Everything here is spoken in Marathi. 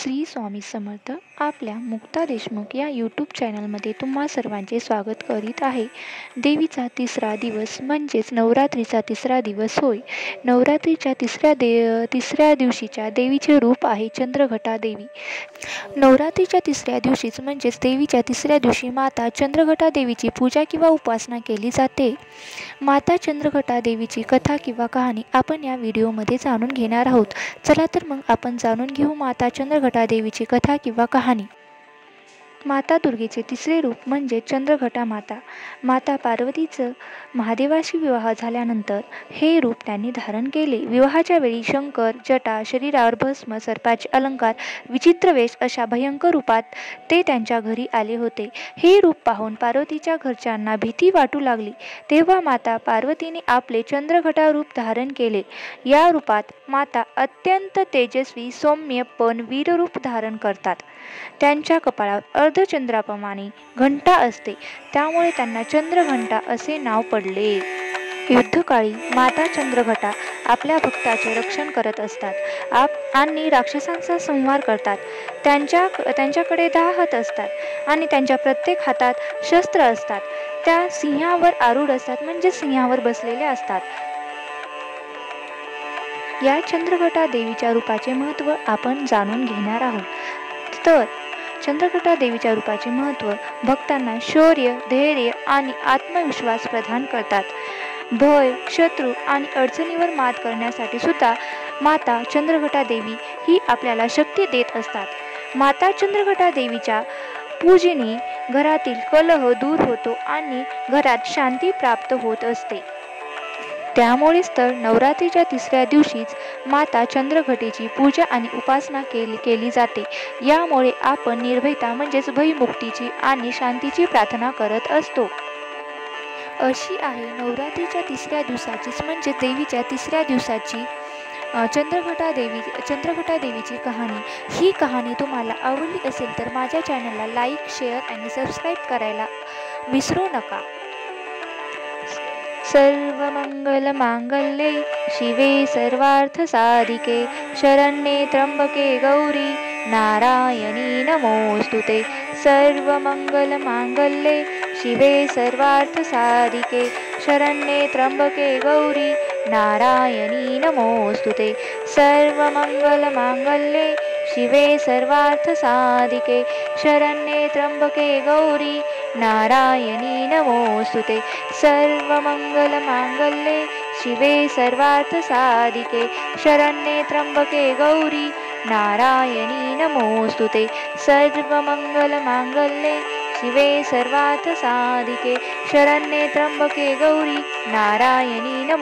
श्री स्वामी समर्थ. आपल्या मुक्ता देशमुख या यूट्यूब चॅनलमध्ये तुम्हा सर्वांचे स्वागत करीत आहे. देवीचा तिसरा दिवस म्हणजेच नवरात्रीचा तिसरा दिवस होय. नवरात्रीच्या तिसऱ्या दिवशीच्या देवीचे रूप आहे चंद्रघटा देवी. नवरात्रीच्या तिसऱ्या दिवशीच म्हणजेच देवीच्या तिसऱ्या दिवशी माता चंद्रघटा देवीची पूजा किंवा उपासना केली जाते. माता चंद्रघटा देवीची कथा किंवा कहाणी आपण या व्हिडिओमध्ये जाणून घेणार आहोत. चला तर मग आपण जाणून घेऊ माता चंद्रघटा देवीची कथा किंवा कहाणी. माता दुर्गेचे तिसरे रूप म्हणजे चंद्रघटा माता. माता पार्वतीचं महादेवाशी विवाह झाल्यानंतर हे रूप त्यांनी धारण केले. विवाहाच्या वेळी शंकर, जटा, शरीरावर भस्म, सर्पाचे अलंकार, विचित्र वेश अशा भयंकर रूपात ते त्यांच्या घरी आले होते. हे रूप पाहून पार्वतीच्या घरच्यांना भीती वाटू लागली. तेव्हा माता पार्वतीने आपले चंद्रघटा रूप धारण केले. या रूपात माता अत्यंत तेजस्वी, सौम्य पण वीर रूप धारण करतात. त्यांच्या कपाळावर अर्धचंद्राप्रमाणे घंटा असते, त्यामुळे त्यांना चंद्रघंटा असे नाव पडले. युद्धकाळी माता चंद्रघटा आपल्या भक्ताचे रक्षण करत असतात आणि राक्षसांचा संहार करतात. त्यांच्याकडे 10 हात असतात आणि त्यांच्या प्रत्येक हातात शस्त्र असतात. त्या सिंहावर आरूढ असतात, म्हणजे सिंहावर बसलेल्या असतात. या चंद्रघटा देवीच्या रूपाचे महत्त्व आपण जाणून घेणार आहोत. तर चंद्रघटा देवीच्या रूपाचे महत्त्व भक्तांना शौर्य, धैर्य आणि आत्मविश्वास प्रदान करतात. भय, शत्रू आणि अडचणीवर मात करण्यासाठी सुद्धा माता चंद्रघटा देवी ही आपल्याला शक्ती देत असतात. माता चंद्रघटा देवीच्या पूजेने घरातील कलह दूर होतो आणि घरात शांती प्राप्त होत असते. त्यामुळेच तर नवरात्रीच्या तिसऱ्या दिवशीच माता चंद्रघटेची पूजा आणि उपासना केली जाते. यामुळे आपण निर्भयता म्हणजेच भयमुक्तीची आणि शांतीची प्रार्थना करत असतो. अशी आहे नवरात्रीच्या तिसऱ्या दिवसाचीच म्हणजे देवीच्या तिसऱ्या दिवसाची चंद्रघटा देवीची कहाणी. ही कहाणी तुम्हाला आवडली असेल तर माझ्या चॅनलला लाईक, शेअर आणि सबस्क्राईब करायला विसरू नका. सर्वमंगल मांगल्ये शिवे सर्वार्थ साधिके शरण्ये त्र्यंबके गौरी नारायणी नमोस्तुते. सर्वमंगल मांगल्ये शिवे सर्वार्थ साधिके शरण्ये त्र्यंबके गौरी नारायणी नमोस्तुते. सर्वमंगल मांगल्ये शिवे सर्वार्थ साधिके शरण्ये त्र्यंबके गौरी नारायणी नमोस्तुते. सर्वमंगल मांगल्ये शिवे सर्वार्थ साधिके शरण्ये त्र्यंबके गौरी नारायणी नमोस्तुते. सर्वमंगल मांगल्ये शिवे सर्वार्थ साधिके शरण्ये त्र्यंबके गौरी नारायणी नमो